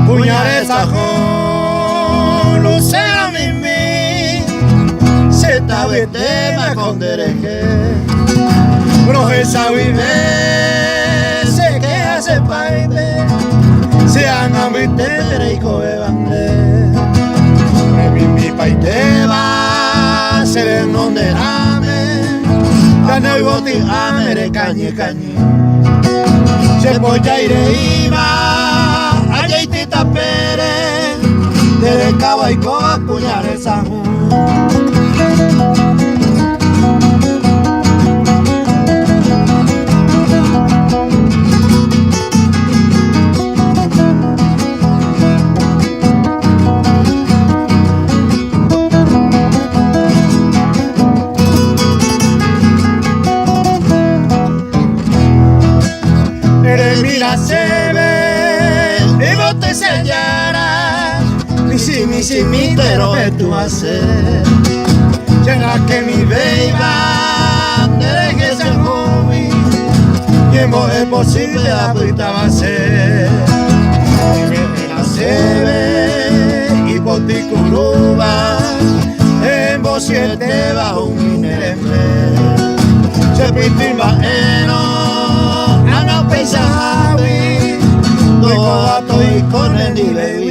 Puñales sajón, lucera mimi, se tabe tema con dereje, profesa vive, se queja se paite, se anga mitete y coe bande, mimi paite va, se ven donde ame, gana y boti ame, cañe cañe, se pocha ire iba. Pere, desde Cabo y Coba, Puñales sajón. Eres mira se ve, y vos te enseñarás, mi mitero que tú haces. Llena que mi beba, desde que se joven, y en vos es posible la puta va a ser. Mira se ve, y por ti curuba, en vos siete bajo un minereme. Se pintimba eno, no pensa javi, doy codato y con el nivel.